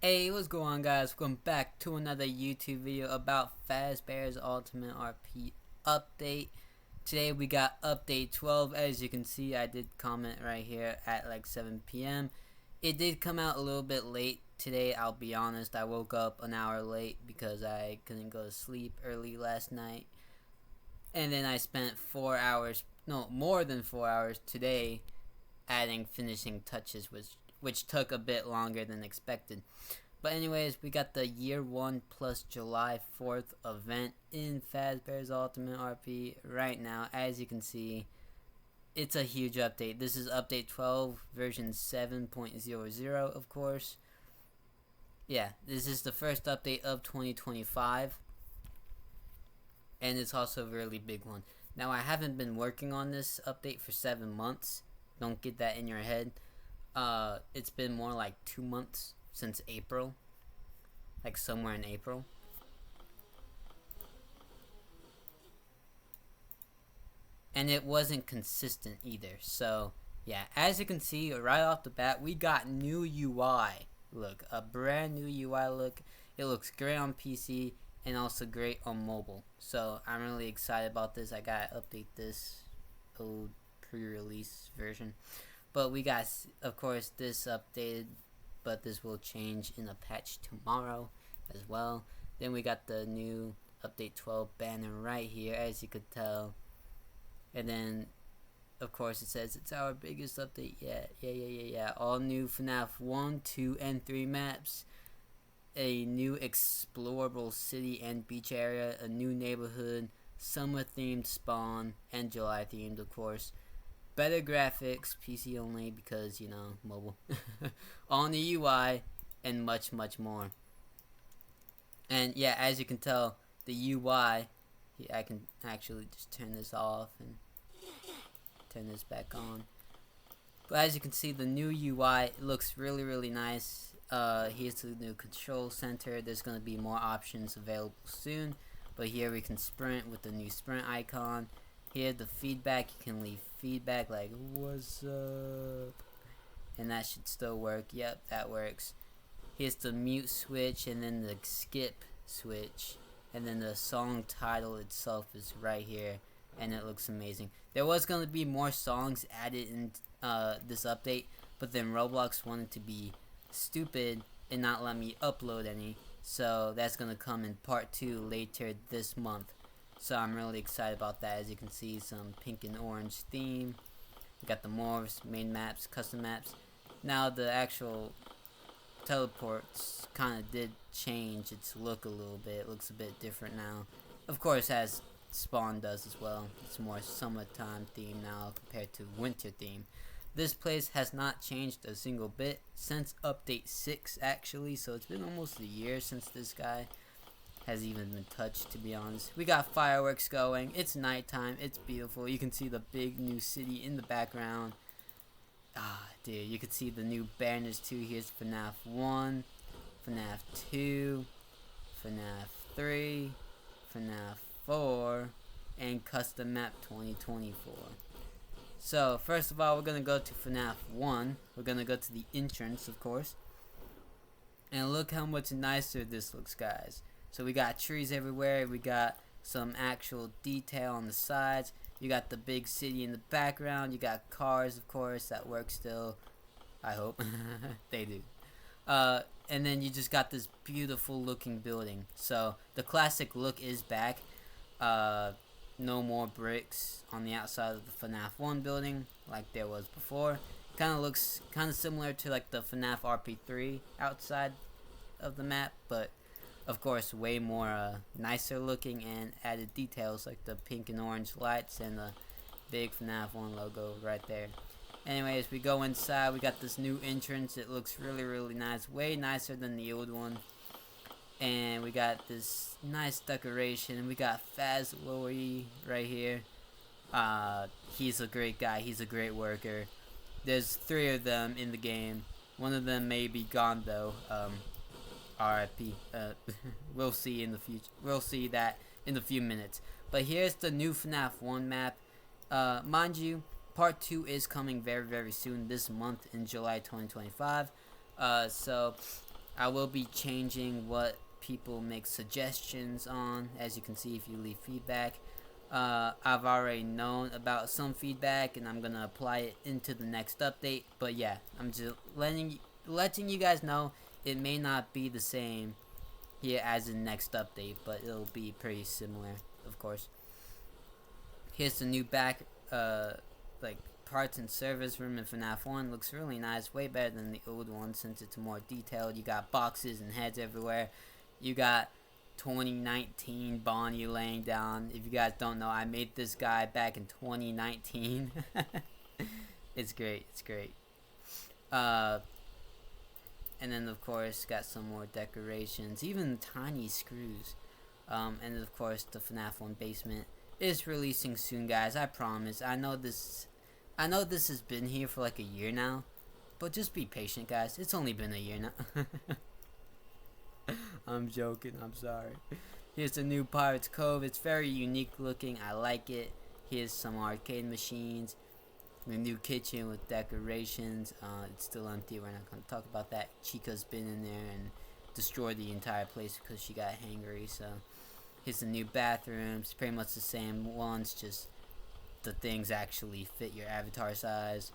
Hey, what's going on, guys? Welcome back to another YouTube video about Fazbear'S Ultimate RP update. Today we got update 12. As you can see, I did comment right here at like 7 p.m. It did come out a little bit late today, I'll be honest. I woke up an hour late because I couldn't go to sleep early last night. And then I spent 4 hours, no, more than 4 hours today adding finishing touches, which took a bit longer than expected. But anyways, we got the year 1 plus July 4th event in Fazbear'S Ultimate RP right now. As you can see, it's a huge update. This is update 12 version 7.00, of course. Yeah, this is the first update of 2025, and it's also a really big one. Now, I haven't been working on this update for 7 months. Don't get that in your head. It's been more like 2 months since April, like somewhere in April. And it wasn't consistent either. So yeah, as you can see right off the bat, we got new UI. Look, a brand new UI look. It looks great on PC and also great on mobile. So I'm really excited about this. I gotta update this old pre-release version. But we got, of course, this updated, but this will change in a patch tomorrow as well. Then we got the new update 12 banner right here, as you could tell. And then, of course, it says it's our biggest update yet. Yeah. All new FNAF 1, 2, and 3 maps. A new explorable city and beach area. A new neighborhood. Summer themed spawn. And July themed, of course. Better graphics, PC only because, you know, mobile. On the UI, and much more. And yeah, as you can tell, the UI, I can actually just turn this off and turn this back on. But as you can see, the new UI looks really nice. Here's the new control center. There's going to be more options available soon. But here we can sprint with the new sprint icon. Here, the feedback, you can leave feedback like, what's up? And that should still work. Yep, that works. Here's the mute switch, and then the skip switch. And then the song title itself is right here, and it looks amazing. There was going to be more songs added in this update, but then Roblox wanted to be stupid and not let me upload any. So that's going to come in part 2 later this month. So I'm really excited about that. As you can see, some pink and orange theme. We got the morphs, main maps, custom maps. Now the actual teleports kind of did change its look a little bit. It looks a bit different now. Of course, as Spawn does as well. It's more summertime theme now compared to winter theme. This place has not changed a single bit since update 6 actually. So it's been almost a year since this guy has even been touched, to be honest. We got fireworks going. It's nighttime. It's beautiful. You can see the big new city in the background. Dude, you can see the new banners too. Here's FNAF 1, FNAF 2, FNAF 3, FNAF 4, and Custom Map 2024. So, first of all, we're gonna go to FNAF 1. We're gonna go to the entrance, of course. And look how much nicer this looks, guys. So we got trees everywhere, we got some actual detail on the sides, you got the big city in the background, you got cars, of course, that work still, I hope. They do. And then you just got this beautiful looking building. So the classic look is back. No more bricks on the outside of the FNAF 1 building like there was before. Kind of looks kind of similar to like the FNAF RP 3 outside of the map, but of course way more nicer looking and added details like the pink and orange lights and the big FNAF 1 logo right there. Anyways, we go inside. We got this new entrance. It looks really nice, way nicer than the old one. And we got this nice decoration. We got Fazbear'S right here. He's a great guy. He's a great worker. There's 3 of them in the game. One of them may be gone though. RIP. We'll see in the future. We'll see that in a few minutes. But here's the new FNAF 1 map. Mind you, part 2 is coming very soon this month in July 2025. So I will be changing what people make suggestions on, as you can see if you leave feedback. I've already known about some feedback and I'm gonna apply it into the next update, but yeah, I'm just letting you guys know it may not be the same here as the next update, but it'll be pretty similar, of course. Here's the new back like parts and service room in FNAF 1. Looks really nice, way better than the old one since it's more detailed. You got boxes and heads everywhere. You got 2019 Bonnie laying down. If you guys don't know, I made this guy back in 2019. It's great, it's great. And then of course got some more decorations, even tiny screws. And of course the FNAF 1 basement is releasing soon, guys. I promise. I know this has been here for like a year now, but just be patient, guys. It's only been a year now. I'm joking, I'm sorry. Here's the new Pirate's Cove. It's very unique looking, I like it. Here's some arcade machines. The new kitchen with decorations. It's still empty, we're not going to talk about that. Chica's been in there and destroyed the entire place because she got hangry, so. Here's the new bathrooms, pretty much the same ones, just the things actually fit your avatar size.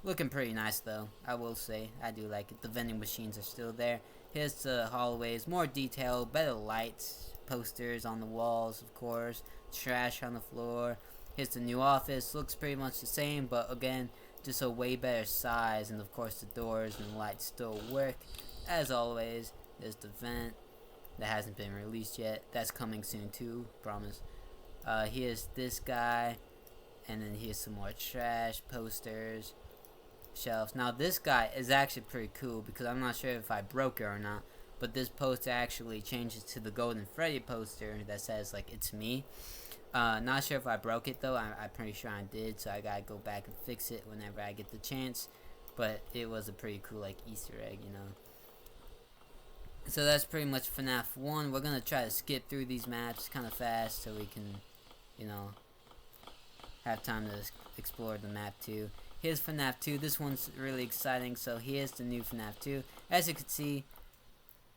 Looking pretty nice though, I will say. I do like it. The vending machines are still there. Here's the hallways, more detail, better lights, posters on the walls, of course, trash on the floor. Here's the new office, looks pretty much the same, but again, just a way better size, and of course the doors and lights still work, as always. There's the vent that hasn't been released yet. That's coming soon too, promise. Here's this guy, and then here's some more trash, posters, shelves. Now this guy is actually pretty cool because I'm not sure if I broke it or not, but this poster actually changes to the Golden Freddy poster that says like it's me. Not sure if I broke it though. I'm pretty sure I did, so I gotta go back and fix it whenever I get the chance. But it was a pretty cool like Easter egg, you know. So that's pretty much FNAF 1. We're gonna try to skip through these maps kind of fast so we can, you know, have time to explore the map too. Here's FNAF 2. This one's really exciting. So here's the new FNAF 2. As you can see,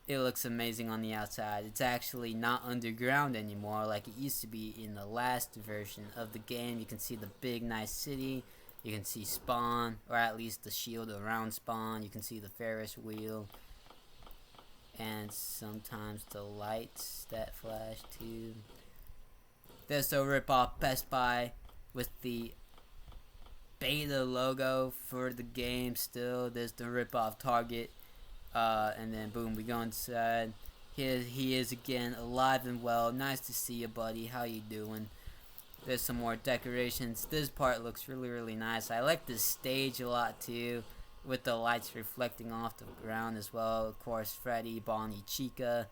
it looks amazing on the outside. It's actually not underground anymore like it used to be in the last version of the game. You can see the big nice city. You can see Spawn, or at least the shield around Spawn. You can see the Ferris wheel. And sometimes the lights that flash too. There's the rip-off Best Buy with the beta logo for the game still. There's the rip-off Target. And then boom, we go inside. Here he is again, alive and well. Nice to see you, buddy. How you doing? There's some more decorations. This part looks really, really nice. I like this stage a lot too, with the lights reflecting off the ground as well. Of course, Freddy, Bonnie, Chica,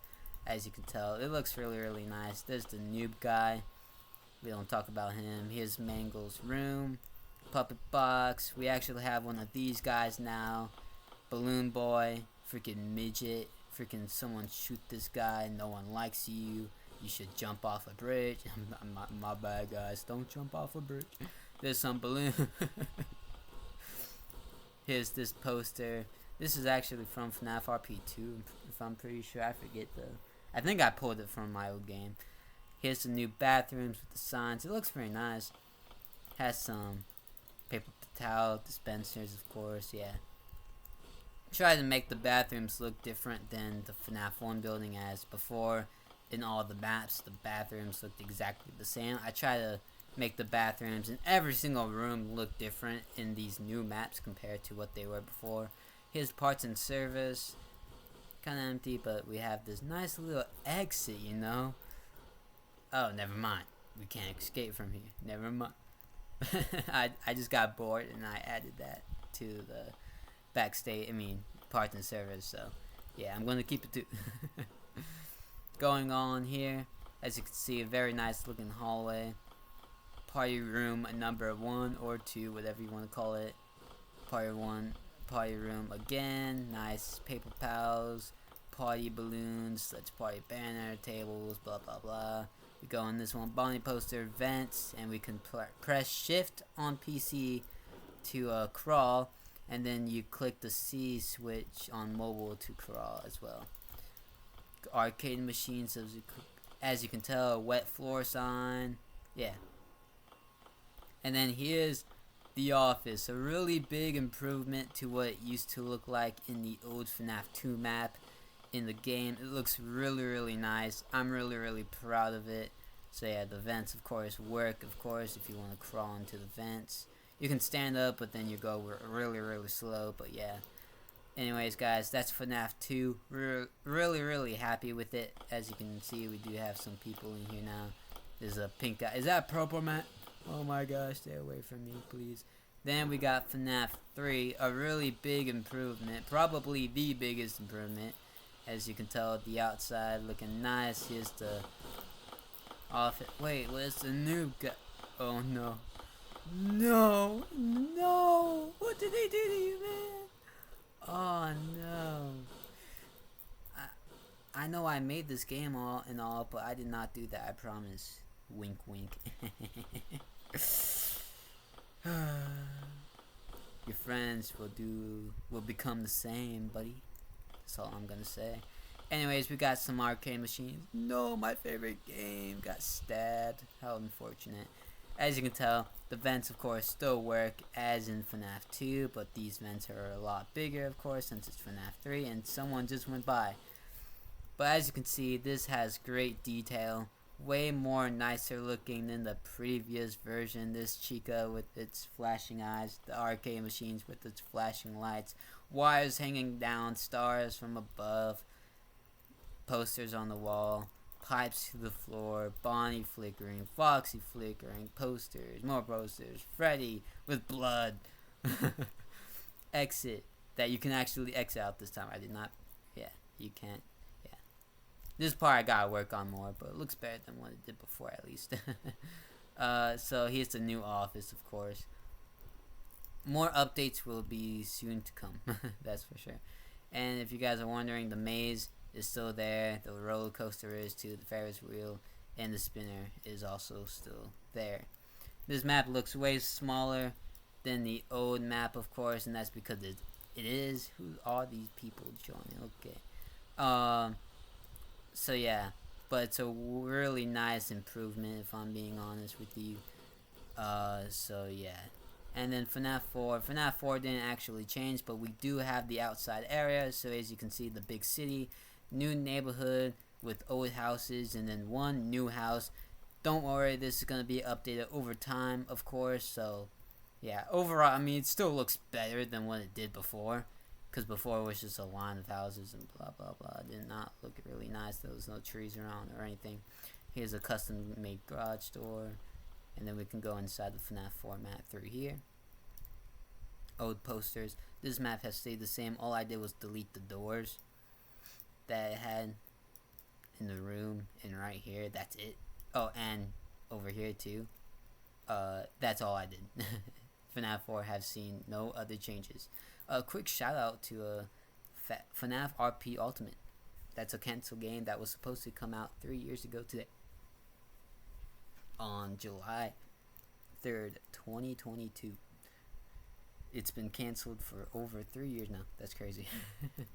as you can tell. It looks really, really nice. There's the noob guy. We don't talk about him. Here's Mangle's room. Puppet box. We actually have one of these guys now. Balloon boy. Freaking midget. Freaking someone shoot this guy. No one likes you. You should jump off a bridge. My bad, guys. Don't jump off a bridge. There's some balloon. Here's this poster. This is actually from FNAF RP 2, if I'm pretty sure. I forget though. I think I pulled it from my old game. Here's some new bathrooms with the signs. It looks pretty nice. Has some paper towel dispensers, of course. Yeah. Try to make the bathrooms look different than the FNAF 1 building as before. In all the maps, the bathrooms looked exactly the same. I try to make the bathrooms in every single room look different in these new maps compared to what they were before. Here's parts and service. Kind of empty, but we have this nice little exit, you know. Oh, never mind. We can't escape from here. Never mind. I just got bored and I added that to the backstage. I mean, parts and service. So yeah, I'm gonna keep it too. Going on here, as you can see, a very nice looking hallway. Party room number 1 or 2, whatever you want to call it. Party 1, party room again. Nice paper pals, party balloons, let's party banner, tables, blah blah blah. We go on this one, Bonnie poster, vents, and we can press shift on PC to crawl. and then you click the C switch on mobile to crawl as well. Arcade machines, as you can tell, wet floor sign, yeah. And then here's the office, a really big improvement to what it used to look like in the old FNAF 2 map in the game. It looks really nice. I'm really proud of it. So yeah, the vents of course work, of course, if you want to crawl into the vents. You can stand up, but then you go really slow, but yeah. Anyways guys, that's FNAF 2. We're really happy with it. As you can see, we do have some people in here now. There's a pink guy. Is that purple, Matt? Oh my gosh, stay away from me, please. Then we got FNAF 3, a really big improvement, probably the biggest improvement. As you can tell, the outside looking nice. Here's the office. Wait, where's the new guy? Oh no. No! What did they do to you, man? Oh no. I know I made this game all and all, but I did not do that, I promise. Wink wink. Your friends will become the same, buddy. That's all I'm gonna say. Anyways, we got some arcade machines. No, my favorite game got stabbed. How unfortunate. As you can tell, the vents of course still work as in FNAF 2, but these vents are a lot bigger of course since it's FNAF 3 and someone just went by. But as you can see, this has great detail. Way more nicer looking than the previous version. This Chica with its flashing eyes, the arcade machines with its flashing lights, wires hanging down, stars from above, posters on the wall, pipes to the floor, Bonnie flickering, Foxy flickering, posters, more posters, Freddy with blood, exit, that you can actually exit out this time. I did not, yeah, you can't. This part I gotta work on more, but it looks better than what it did before at least. So here's the new office, of course. More updates will be soon to come, that's for sure. And if you guys are wondering, the maze is still there, the roller coaster is too, the Ferris wheel, and the spinner is also still there. This map looks way smaller than the old map, of course, and that's because it is. Who are these people joining? Okay. So yeah, but it's a really nice improvement if I'm being honest with you. So yeah. And then FNAF 4 didn't actually change, but we do have the outside area. So as you can see, the big city, new neighborhood with old houses, and then one new house. Don't worry, this is going to be updated over time, of course. So yeah, overall, I mean, it still looks better than what it did before. Because before it was just a line of houses and blah blah blah. It did not look really nice. There was no trees around or anything. Here's a custom made garage door. And then we can go inside the FNAF 4 map through here. Old posters. This map has stayed the same. All I did was delete the doors that it had in the room and right here. That's it. Oh, and over here too. That's all I did. FNAF 4 has seen no other changes. A quick shout out to FNAF RP Ultimate. That's a canceled game that was supposed to come out 3 years ago today. On July 3rd, 2022. It's been canceled for over 3 years now. That's crazy.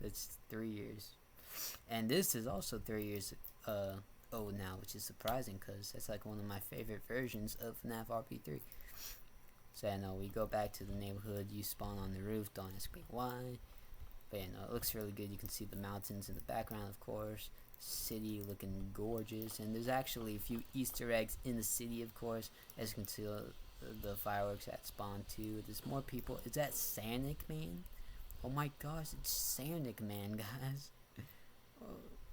That's 3 years. And this is also 3 years old now, which is surprising because that's like one of my favorite versions of FNAF RP 3. So yeah, no, we go back to the neighborhood, you spawn on the roof, don't ask me why. But yeah, no, it looks really good. You can see the mountains in the background, of course. City looking gorgeous, and there's actually a few Easter eggs in the city, of course. As you can see, the fireworks at spawn too. There's more people. Is that Sanic Man? Oh my gosh, it's Sanic Man, guys.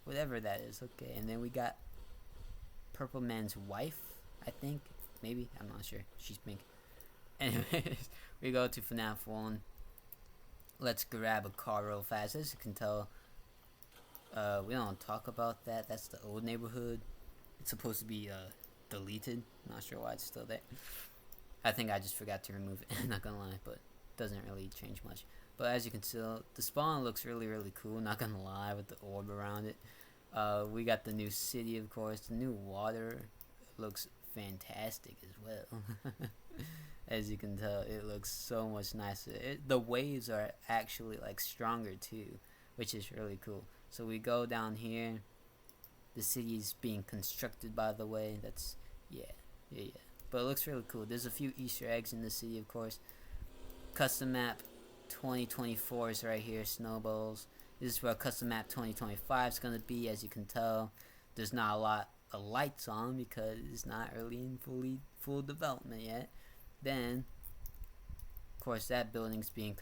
Whatever that is, okay. And then we got Purple Man's wife, I think. Maybe, I'm not sure. She's pink. Anyways, we go to FNAF 1. Let's grab a car real fast. As you can tell, we don't talk about that. That's the old neighborhood. It's supposed to be deleted. Not sure why it's still there. I think I just forgot to remove it. Not gonna lie, but doesn't really change much. But as you can see, the spawn looks really cool. Not gonna lie, with the orb around it. We got the new city, of course. The new water looks fantastic as well. As you can tell, it looks so much nicer. The waves are actually like stronger too, which is really cool. So we go down here. The city is being constructed, by the way. That's yeah. But it looks really cool. There's a few Easter eggs in the city, of course. Custom map 2024 is right here. Snowballs. This is where custom map 2025 is gonna be. As you can tell, there's not a lot of lights on because it's not really in full development yet. Then, of course, that building's being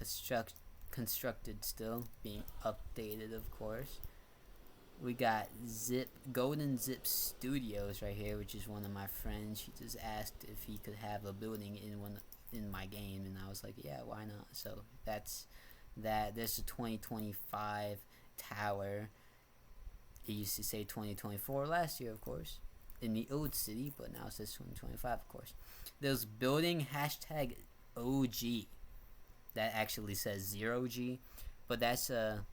constructed still, being updated, of course. We got Golden Zip Studios right here, which is one of my friends. She just asked if he could have a building in my game, and I was like, yeah, why not? So that's that. There's a 2025 tower. It used to say 2024 last year, of course, in the old city, but now it says 2025, of course. There's building hashtag OG. That actually says 0G, but that's a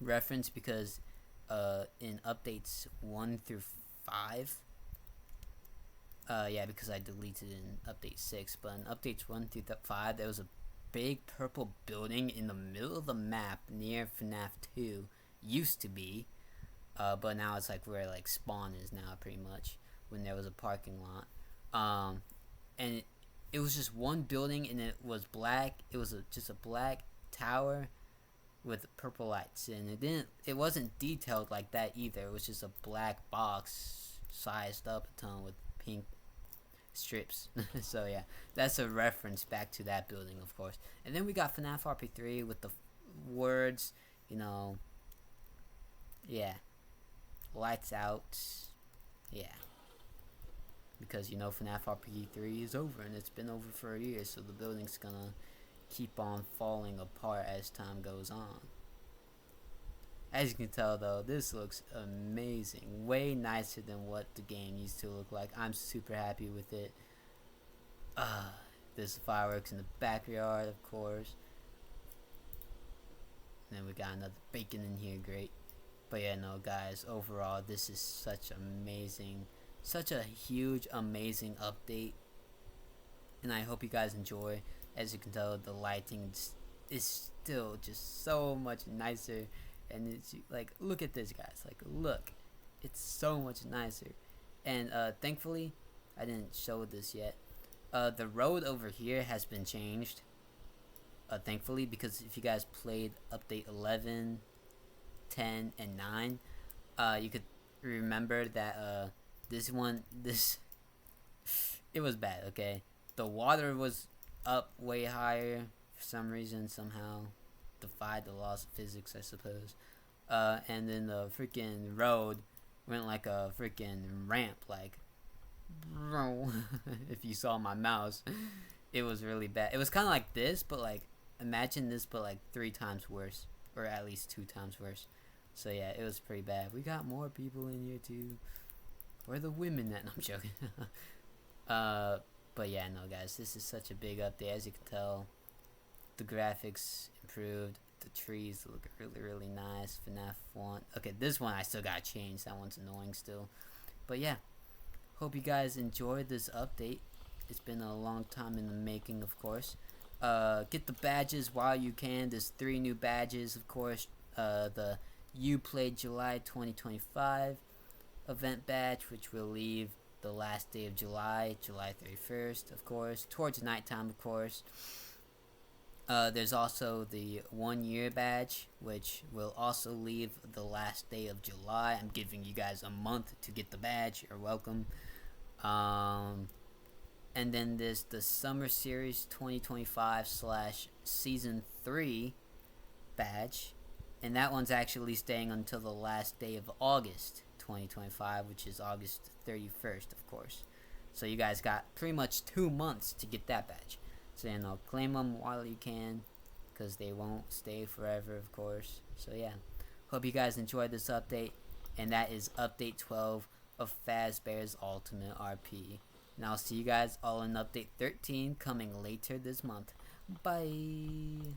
reference because in updates 1 through 5, yeah, because I deleted it in update 6, but in updates 1 through 5, there was a big purple building in the middle of the map near FNAF 2. Used to be, but now it's like where like spawn is now, pretty much, when there was a parking lot. And it was just one building, and it was black. It was just a black tower with purple lights, and it wasn't detailed like that either. It was just a black box sized up a ton with pink strips. So yeah, that's a reference back to that building, of course. And then we got FNAF RP 3 with the words, you know, yeah, lights out, yeah, because you know FNAF RP 3 is over, and it's been over for a year, so the building's gonna keep on falling apart as time goes on. As you can tell though, this looks amazing, way nicer than what the game used to look like. I'm super happy with it. There's fireworks in the backyard, of course. And then we got another bacon in here, great. But yeah, no guys, overall this is such a huge, amazing update, and I hope you guys enjoy. As you can tell, the lighting is still just so much nicer, and it's like, look at this guys, like look, it's so much nicer. And thankfully I didn't show this yet, the road over here has been changed, thankfully, because if you guys played update 11, 10, and 9, you could remember that it was bad, okay? The water was up way higher for some reason, somehow defied the laws of physics, I suppose. And then the freaking road went like a freaking ramp, like if you saw my mouse, it was really bad. It was kind of like this, but like imagine this, but like 3 times worse, or at least 2 times worse. So yeah, it was pretty bad. We got more people in here too. Where are the women at? No, I'm joking. But yeah, no guys, this is such a big update. As you can tell, the graphics improved. The trees look really nice. FNAF 1. Okay, this one I still gotta change. That one's annoying still. But yeah, hope you guys enjoyed this update. It's been a long time in the making, of course. Get the badges while you can. There's 3 new badges, of course. The You Played July 2025 event badge, which will leave the last day of July 31st, of course, towards nighttime, of course. There's also the 1 year badge, which will also leave the last day of July. I'm giving you guys a month to get the badge. You're welcome. And then there's the Summer Series 2025 / Season 3 badge, and that one's actually staying until the last day of August 2025, which is August 31st, of course. So you guys got pretty much 2 months to get that badge. So you know, claim them while you can, because they won't stay forever, of course. So yeah, hope you guys enjoyed this update, and that is update 12 of Fazbear'S Ultimate RP. And I'll see you guys all in update 13 coming later this month. Bye.